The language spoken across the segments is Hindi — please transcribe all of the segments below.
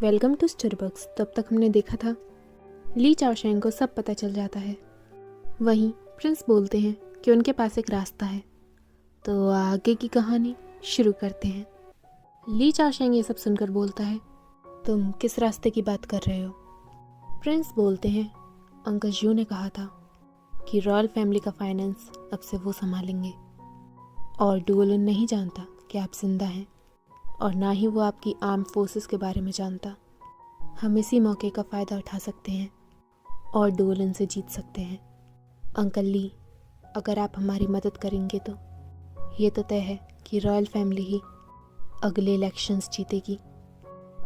Welcome to Starbucks. तब तक हमने देखा था ली चाओशेंग को सब पता चल जाता है। वहीं प्रिंस बोलते हैं कि उनके पास एक रास्ता है। तो आगे की कहानी शुरू करते हैं। ली चाओशेंग ये सब सुनकर बोलता है, तुम किस रास्ते की बात कर रहे हो? प्रिंस बोलते हैं, अंकल जू ने कहा था कि रॉयल फैमिली का फाइनेंस अब से वो संभालेंगे और डुओलन नहीं जानता कि आप जिंदा हैं और ना ही वो आपकी आर्म फोर्सेस के बारे में जानता। हम इसी मौके का फ़ायदा उठा सकते हैं और डुओलन से जीत सकते हैं। अंकल ली, अगर आप हमारी मदद करेंगे तो ये तो तय है कि रॉयल फैमिली ही अगले इलेक्शंस जीतेगी।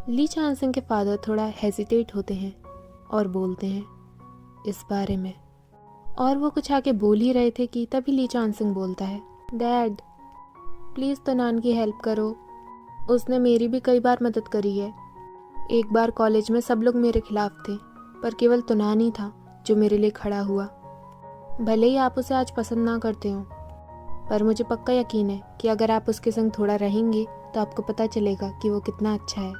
ली चांसिंग के फादर थोड़ा हेजिटेट होते हैं और बोलते हैं इस बारे में, और वो कुछ आगे बोल ही रहे थे कि तभी ली चांसिंग बोलता है, डैड प्लीज़ तनान की हेल्प करो, उसने मेरी भी कई बार मदद करी है। एक बार कॉलेज में सब लोग मेरे खिलाफ थे पर केवल तुनान ही था जो मेरे लिए खड़ा हुआ। भले ही आप उसे आज पसंद ना करते हो, पर मुझे पक्का यकीन है कि अगर आप उसके संग थोड़ा रहेंगे तो आपको पता चलेगा कि वो कितना अच्छा है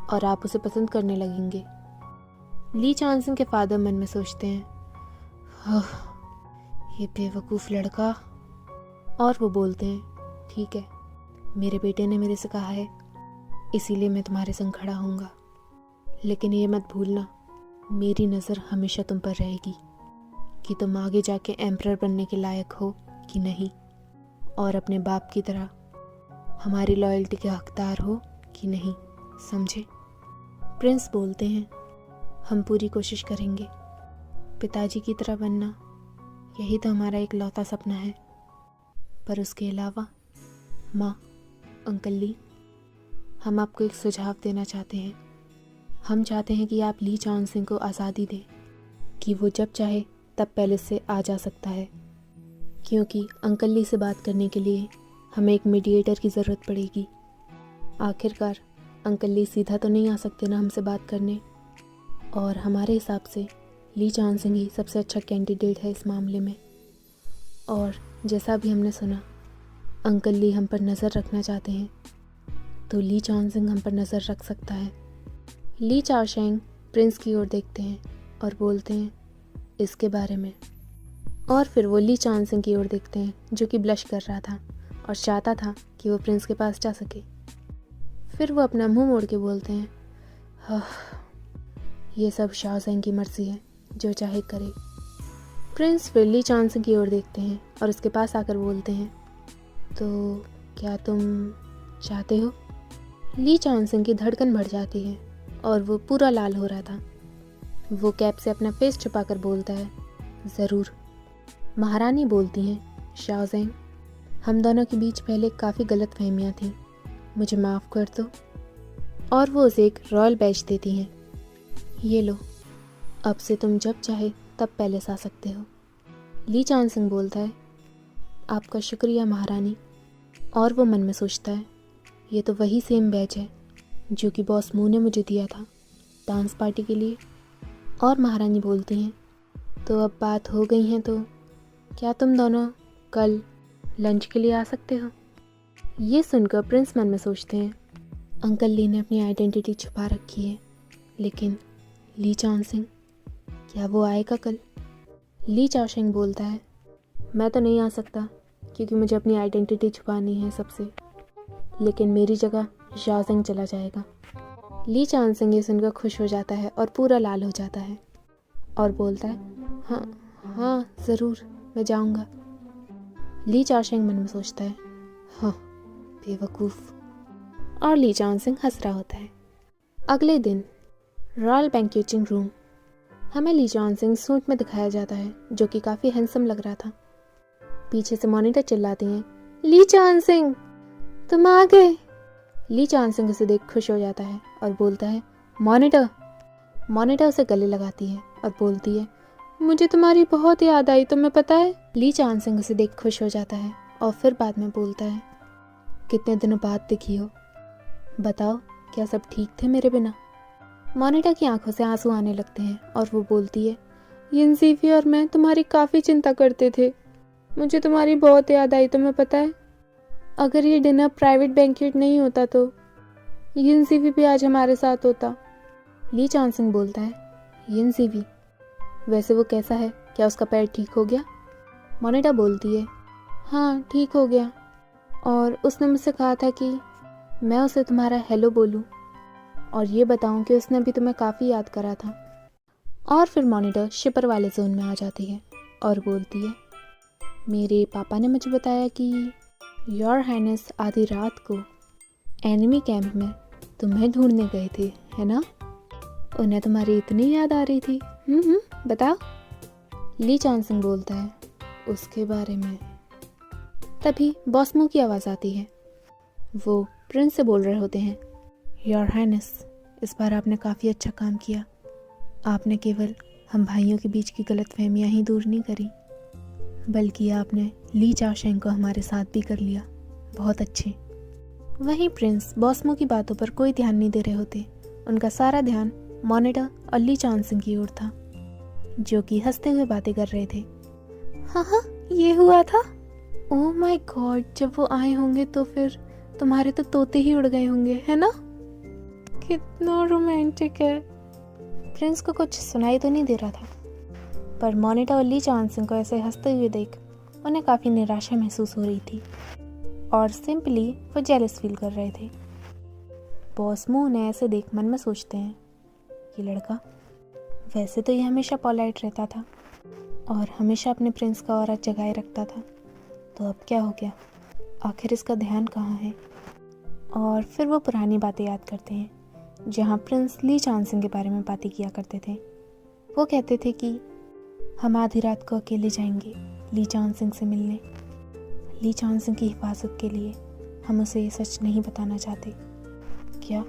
और आप उसे पसंद करने लगेंगे। ली चांसिंग के फादर मन में सोचते हैं, ये बेवकूफ़ लड़का, और वो बोलते हैं, ठीक है, मेरे बेटे ने मेरे से कहा है इसीलिए मैं तुम्हारे संग खड़ा होऊंगा, लेकिन ये मत भूलना मेरी नज़र हमेशा तुम पर रहेगी कि तुम आगे जाके एम्परर बनने के लायक हो कि नहीं, और अपने बाप की तरह हमारी लॉयल्टी के हकदार हो कि नहीं, समझे? प्रिंस बोलते हैं, हम पूरी कोशिश करेंगे, पिताजी की तरह बनना यही तो हमारा एक लौता सपना है। पर उसके अलावा माँ, अंकल ली, हम आपको एक सुझाव देना चाहते हैं। हम चाहते हैं कि आप ली चांसिंग को आज़ादी दें कि वो जब चाहे तब पैलेस से आ जा सकता है, क्योंकि अंकल ली से बात करने के लिए हमें एक मीडिएटर की ज़रूरत पड़ेगी। आखिरकार अंकल ली सीधा तो नहीं आ सकते ना हमसे बात करने, और हमारे हिसाब से ली चांसिंग ही सबसे अच्छा कैंडिडेट है इस मामले में। और जैसा भी हमने सुना, अंकल ली हम पर नज़र रखना चाहते हैं, तो ली चांसिंग हम पर नज़र रख सकता है। ली चाओशेंग प्रिंस की ओर देखते हैं और बोलते हैं इसके बारे में, और फिर वो ली चांसिंग की ओर देखते हैं जो कि ब्लश कर रहा था और चाहता था कि वो प्रिंस के पास जा सके। फिर वो अपना मुंह मोड़ के बोलते हैं, ये सब शाओजेंग की मर्जी है, जो चाहे करे। प्रिंस फिर ली चांसिंग की ओर देखते हैं और उसके पास आकर बोलते हैं, तो क्या तुम चाहते हो? ली चांसिंग की धड़कन बढ़ जाती है और वो पूरा लाल हो रहा था। वो कैप से अपना फेस छुपाकर बोलता है, ज़रूर। महारानी बोलती हैं, शाओजेंग, हम दोनों के बीच पहले काफ़ी गलतफहमियां थीं, मुझे माफ़ कर दो। और वो उसे एक रॉयल बैज देती हैं, ये लो, अब से तुम जब चाहे तब पैलेस आ सकते हो। ली चांसिंग बोलता है, आपका शुक्रिया महारानी। और वो मन में सोचता है, ये तो वही सेम बैज है जो कि बॉस मू ने मुझे दिया था डांस पार्टी के लिए। और महारानी बोलती हैं, तो अब बात हो गई है तो क्या तुम दोनों कल लंच के लिए आ सकते हो? ये सुनकर प्रिंस मन में सोचते हैं, अंकल ली ने अपनी आइडेंटिटी छुपा रखी है, लेकिन ली चांसिंग, क्या वो आएगा कल? ली चाओशेंग बोलता है, मैं तो नहीं आ सकता क्योंकि मुझे अपनी आइडेंटिटी छुपानी है सबसे, लेकिन मेरी जगह शाओजेंग चला जाएगा। ली चांसिंग ये सुनकर खुश हो जाता है और पूरा लाल हो जाता है और बोलता है, हाँ हाँ ज़रूर, मैं जाऊंगा। ली चाओशेंग मन में सोचता है, हाँ बेवकूफ़, और ली चांसिंग हंस रहा होता है। अगले दिन रॉयल बैंक्वेटिंग रूम, हमें ली चांसिंग सूट में दिखाया जाता है जो कि काफ़ी हैंडसम लग रहा था। पीछे से मॉनिटर चिल्लाती हैं, ली चांसिंग तुम आ गए। ली चांसिंग उसे देख खुश हो जाता है और बोलता है, मॉनिटर। मॉनिटर उसे गले लगाती है और बोलती है, मुझे तुम्हारी बहुत याद आई, तुम्हें पता है? ली चांसिंग उसे देख खुश हो जाता है और फिर बाद में बोलता है, कितने दिनों बाद दिखी हो, बताओ क्या सब ठीक थे मेरे बिना? मॉनिटर की आंखों से आंसू आने लगते हैं और वो बोलती है, यिनज़ीफी और मैं तुम्हारी काफ़ी चिंता करते थे, मुझे तुम्हारी बहुत याद आई, तुम्हें पता है? अगर ये डिनर प्राइवेट बैंक्वेट नहीं होता तो यिनजीवी भी आज हमारे साथ होता। ली चांसिंग बोलता है, यिनजीवी? वैसे वो कैसा है? क्या उसका पैर ठीक हो गया? मोनिटा बोलती है, हाँ ठीक हो गया, और उसने मुझसे कहा था कि मैं उसे तुम्हारा हेलो बोलूं और ये बताऊं कि उसने भी तुम्हें काफ़ी याद करा था। और फिर मॉनिटर शिपर वाले जोन में आ जाती है और बोलती है, मेरे पापा ने मुझे बताया कि योर हाइनेस आधी रात को एनिमी कैंप में तुम्हें ढूंढने गए थे, है ना? उन्हें तुम्हारी इतनी याद आ रही थी। बताओ। ली चांसिंग बोलता है, उसके बारे में। तभी बॉसमू की आवाज़ आती है। वो प्रिंस से बोल रहे होते हैं, योर हाइनेस, इस बार आपने काफ़ी अच्छा काम किया। आपने केवल हम भाइयों के बीच की गलतफहमियां ही दूर नहीं करी, बल्कि आपने ली चाओशेंग को हमारे साथ भी कर लिया। बहुत अच्छे। वहीं प्रिंस बॉसमो की बातों पर कोई ध्यान नहीं दे रहे होते। उनका सारा ध्यान मॉनिटर और ली चांसिंग की ओर था, जो कि हंसते हुए बातें कर रहे थे। हाँ, ये हुआ था। ओह माय गॉड, जब वो आए होंगे तो फिर तुम्हारे तो तोते ही उड़ गए होंगे, है ना? कितना रोमांटिक है। प्रिंस को कुछ सुनाई तो नहीं दे रहा था, पर मॉनिटर और ली चांसिंग को ऐसे हंसते हुए देख उन्हें काफ़ी निराशा महसूस हो रही थी और सिंपली वो जेलस फील कर रहे थे। बॉसमू उन्हें ऐसे देख मन में सोचते हैं, ये लड़का, वैसे तो ये हमेशा पोलाइट रहता था और हमेशा अपने प्रिंस का ऑरा जगाए रखता था, तो अब क्या हो गया? आखिर इसका ध्यान कहाँ है? और फिर वो पुरानी बातें याद करते हैं जहाँ प्रिंस ली चांसिंग के बारे में बातें किया करते थे। वो कहते थे कि हम आधी रात को अकेले जाएंगे ली चांसिंग से मिलने। ली चांसिंग की हिफाजत के लिए हम उसे ये सच नहीं बताना चाहते। क्या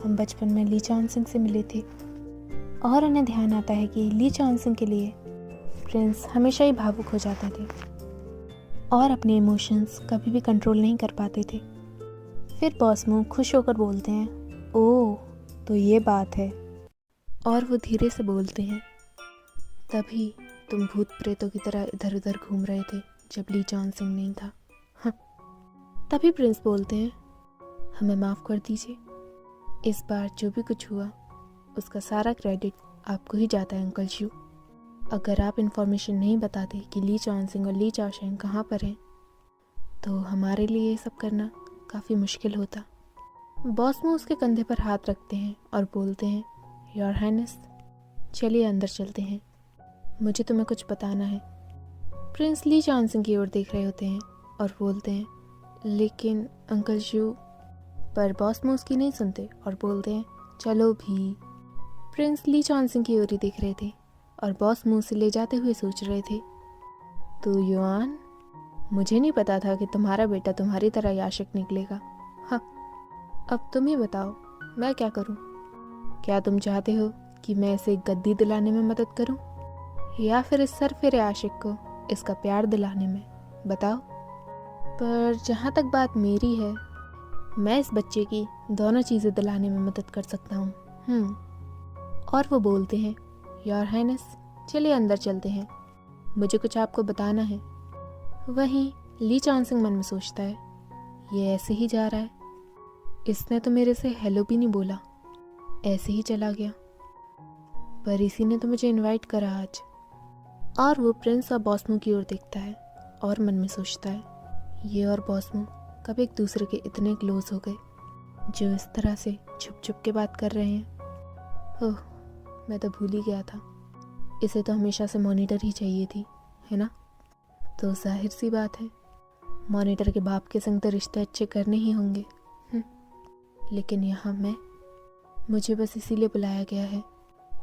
हम बचपन में ली चांसिंग से मिले थे? और उन्हें ध्यान आता है कि ली चांसिंग के लिए प्रिंस हमेशा ही भावुक हो जाते थे और अपने इमोशंस कभी भी कंट्रोल नहीं कर पाते थे। फिर बॉसमू खुश होकर बोलते हैं, ओह तो ये बात है। और वो धीरे से बोलते हैं, तभी तुम भूत प्रेतों की तरह इधर उधर घूम रहे थे जब ली चांसिंग नहीं था। हाँ। तभी प्रिंस बोलते हैं, हमें माफ़ कर दीजिए, इस बार जो भी कुछ हुआ उसका सारा क्रेडिट आपको ही जाता है अंकल शू। अगर आप इन्फॉर्मेशन नहीं बताते कि ली चांसिंग और ली चाओशेंग कहाँ पर हैं, तो हमारे लिए ये सब करना काफ़ी मुश्किल होता। बॉसमू उसके कंधे पर हाथ रखते हैं और बोलते हैं, योर हाइनेस, चलिए अंदर चलते हैं, मुझे तुम्हें कुछ बताना है। प्रिंस ली चांसिंग की ओर देख रहे होते हैं और बोलते हैं, लेकिन अंकल शू। पर बॉसमू उसकी नहीं सुनते और बोलते हैं, चलो भी। प्रिंस ली चांसिंग की ओर ही देख रहे थे और बॉसमू से ले जाते हुए सोच रहे थे, तो युआन, मुझे नहीं पता था कि तुम्हारा बेटा तुम्हारी तरह ही आशिक निकलेगा। हाँ, अब तुम ही बताओ, मैं क्या करूं? क्या तुम चाहते हो कि मैं इसे गद्दी दिलाने में मदद करूं, या फिर इस सरफिरे आशिक को इसका प्यार दिलाने में? बताओ। पर जहाँ तक बात मेरी है, मैं इस बच्चे की दोनों चीज़ें दिलाने में मदद कर सकता हूँ। और वो बोलते हैं, योर हाइनेस, चलिए अंदर चलते हैं, मुझे कुछ आपको बताना है। वहीं ली चांसिंग मन में सोचता है, ये ऐसे ही जा रहा है, इसने तो मेरे से हेलो भी नहीं बोला, ऐसे ही चला गया, पर इसी ने तो मुझे इनवाइट करा आज। और वो प्रिंस और बॉसमू की ओर देखता है और मन में सोचता है, ये और बॉसमू कब एक दूसरे के इतने क्लोज हो गए, जो इस तरह से छुप छुप के बात कर रहे हैं। ओह, मैं तो भूल ही गया था, इसे तो हमेशा से मॉनिटर ही चाहिए थी, है ना? तो जाहिर सी बात है, मॉनिटर के बाप के संग तो रिश्ते अच्छे करने ही होंगे। लेकिन यहाँ मुझे बस इसीलिए बुलाया गया है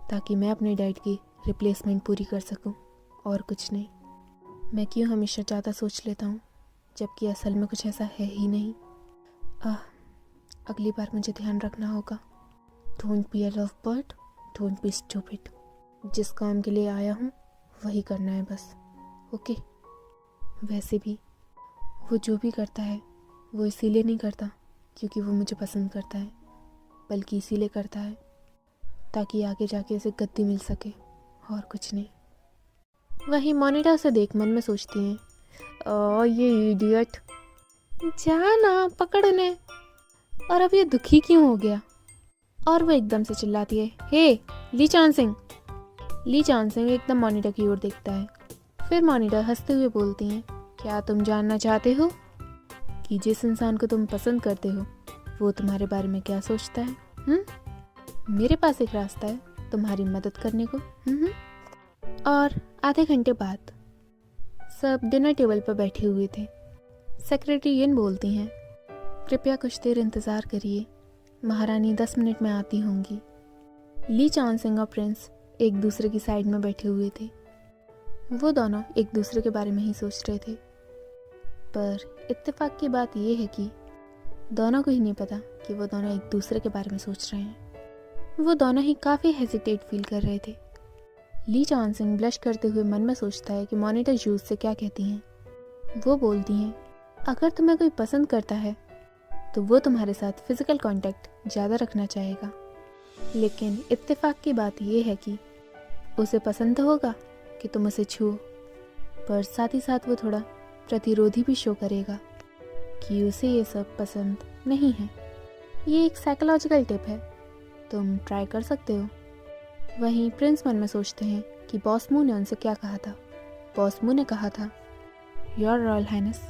ताकि मैं अपने डैड की रिप्लेसमेंट पूरी कर सकूं, और कुछ नहीं। मैं क्यों हमेशा ज़्यादा सोच लेता हूँ, जबकि असल में कुछ ऐसा है ही नहीं। अगली बार मुझे ध्यान रखना होगा। Don't be a love bird, don't be stupid. जिस काम के लिए आया हूँ वही करना है बस, ओके? वैसे भी वो जो भी करता है वो इसीलिए नहीं करता क्योंकि वो मुझे पसंद करता है, बल्कि इसीलिए करता है ताकि आगे जाके उसे गद्दी मिल सके, और कुछ नहीं। वहीं मॉनिटर से देख मन में सोचती हैं, ये इडियट, जा ना पकड़ उन्हें। और अब ये दुखी क्यों हो गया? और वो एकदम से चिल्लाती है, हे ली चांसिंग। ली चांसिंग एकदम मॉनिटर की ओर देखता है। फिर मॉनिटर हंसते हुए बोलती हैं, क्या तुम जानना चाहते हो कि जिस इंसान को तुम पसंद करते हो वो तुम्हारे बारे में क्या सोचता है? मेरे पास एक रास्ता है तुम्हारी मदद करने को। और आधे घंटे बाद सब डिनर टेबल पर बैठे हुए थे। सेक्रेटरीन बोलती हैं, कृपया कुछ देर इंतज़ार करिए, महारानी 10 मिनट में आती होंगी। ली चांसिंग और प्रिंस एक दूसरे की साइड में बैठे हुए थे। वो दोनों एक दूसरे के बारे में ही सोच रहे थे, पर इत्तेफाक की बात यह है कि दोनों को ही नहीं पता कि वो दोनों एक दूसरे के बारे में सोच रहे हैं। वो दोनों ही काफ़ी हेजिटेट फील कर रहे थे। ली चांसिंग ब्लश करते हुए मन में सोचता है कि मॉनिटर जूस से क्या कहती हैं। वो बोलती हैं, अगर तुम्हें कोई पसंद करता है तो वो तुम्हारे साथ फिज़िकल कांटेक्ट ज़्यादा रखना चाहेगा, लेकिन इत्तेफाक की बात यह है कि उसे पसंद तो होगा कि तुम उसे छुओ, पर साथ ही साथ वो थोड़ा प्रतिरोधी भी शो करेगा कि उसे ये सब पसंद नहीं है। ये एक साइकोलॉजिकल टिप है, तुम ट्राई कर सकते हो। वहीं प्रिंस मन में सोचते हैं कि बॉस मू ने उनसे क्या कहा था। बॉस मू ने कहा था, योर रॉयल हाइनेस,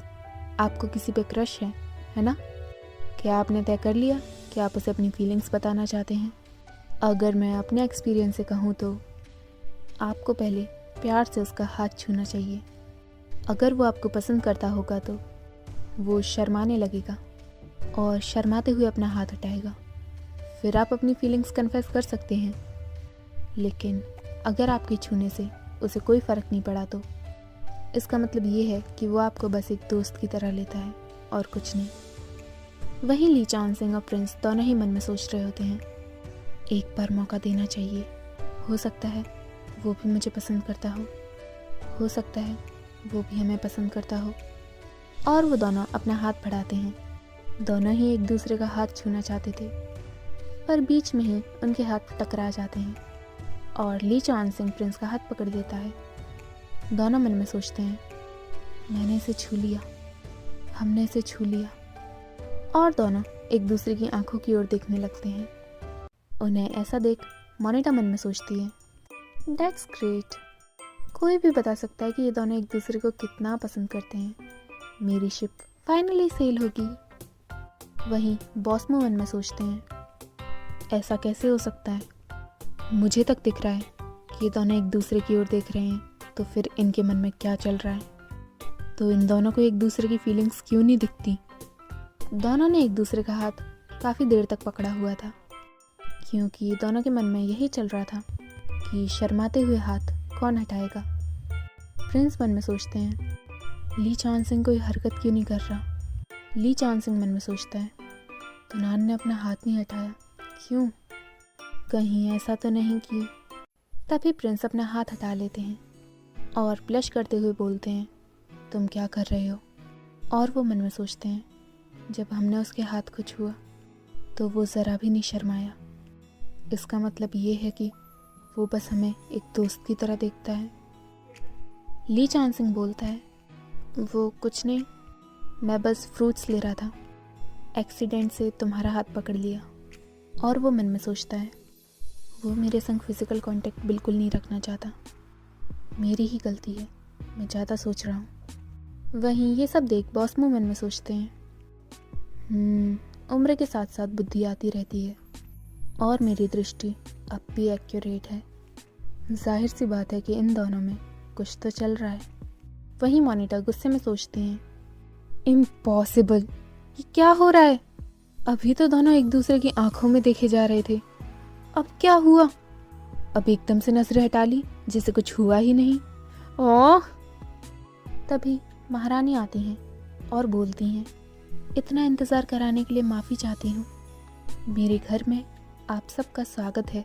आपको किसी पे क्रश है ना? क्या आपने तय कर लिया कि आप उसे अपनी फीलिंग्स बताना चाहते हैं? अगर मैं अपने एक्सपीरियंस से कहूँ तो आपको पहले प्यार से उसका हाथ छूना चाहिए। अगर वो आपको पसंद करता होगा तो वो शर्माने लगेगा और शर्माते हुए अपना हाथ हटाएगा। फिर आप अपनी फीलिंग्स कन्फेस कर सकते हैं, लेकिन अगर आपके छूने से उसे कोई फ़र्क नहीं पड़ा तो इसका मतलब ये है कि वो आपको बस एक दोस्त की तरह लेता है और कुछ नहीं। वहीं ली चांसिंग और प्रिंस दोनों ही मन में सोच रहे होते हैं, एक बार मौका देना चाहिए, हो सकता है वो भी मुझे पसंद करता हो सकता है वो भी हमें पसंद करता हो। और वो दोनों अपना हाथ बढ़ाते हैं। दोनों ही एक दूसरे का हाथ छूना चाहते थे, पर बीच में ही उनके हाथ टकरा जाते हैं और ली चांसिंग प्रिंस का हाथ पकड़ देता है। दोनों मन में सोचते हैं, मैंने इसे छू लिया, हमने इसे छू लिया। और दोनों एक दूसरे की आंखों की ओर देखने लगते हैं। उन्हें ऐसा देख मॉनिटर मन में सोचती है, दैट्स ग्रेट। कोई भी बता सकता है कि ये दोनों एक दूसरे को कितना पसंद करते हैं। मेरी शिप फाइनली सेल होगी। वहीं बॉस मू मन में सोचते हैं, ऐसा कैसे हो सकता है? मुझे तक दिख रहा है कि ये दोनों एक दूसरे की ओर देख रहे हैं, तो फिर इनके मन में क्या चल रहा है? तो इन दोनों को एक दूसरे की फीलिंग्स क्यों नहीं दिखती? दोनों ने एक दूसरे का हाथ काफ़ी देर तक पकड़ा हुआ था, क्योंकि दोनों के मन में यही चल रहा था कि शर्माते हुए हाथ कौन हटाएगा। प्रिंस मन में सोचते हैं, ली चांसिंग कोई हरकत क्यों नहीं कर रहा? ली चांसिंग मन में सोचता है, तुनान ने अपना हाथ नहीं हटाया, क्यों? कहीं ऐसा तो नहीं कि? तभी प्रिंस अपना हाथ हटा लेते हैं और ब्लश करते हुए बोलते हैं, तुम क्या कर रहे हो? और वो मन में सोचते हैं, जब हमने उसके हाथ को छुआ तो वो ज़रा भी नहीं शर्माया। इसका मतलब ये है कि वो बस हमें एक दोस्त की तरह देखता है। ली चांसिंग बोलता है, वो कुछ नहीं, मैं बस फ्रूट्स ले रहा था, एक्सीडेंट से तुम्हारा हाथ पकड़ लिया। और वो मन में सोचता है, वो मेरे संग फिज़िकल कांटेक्ट बिल्कुल नहीं रखना चाहता, मेरी ही गलती है, मैं ज़्यादा सोच रहा हूँ। वहीं ये सब देख बॉस मू मन में सोचते हैं, उम्र के साथ साथ बुद्धि आती रहती है और मेरी दृष्टि अब भी एक्यूरेट है। जाहिर सी बात है कि इन दोनों में कुछ तो चल रहा है। वहीं मॉनिटर गुस्से में सोचते हैं, इम्पॉसिबल, ये क्या हो रहा है? अभी तो दोनों एक दूसरे की आंखों में देखे जा रहे थे, अब क्या हुआ? अब एकदम से नजरें हटा ली जैसे कुछ हुआ ही नहीं। ओह! तभी महारानी आती हैं और बोलती हैं, इतना इंतज़ार कराने के लिए माफ़ी चाहती हूँ, मेरे घर में आप सबका स्वागत है।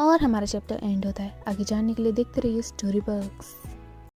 और हमारा चैप्टर एंड होता है। आगे जानने के लिए देखते रहिए स्टोरी बॉक्स।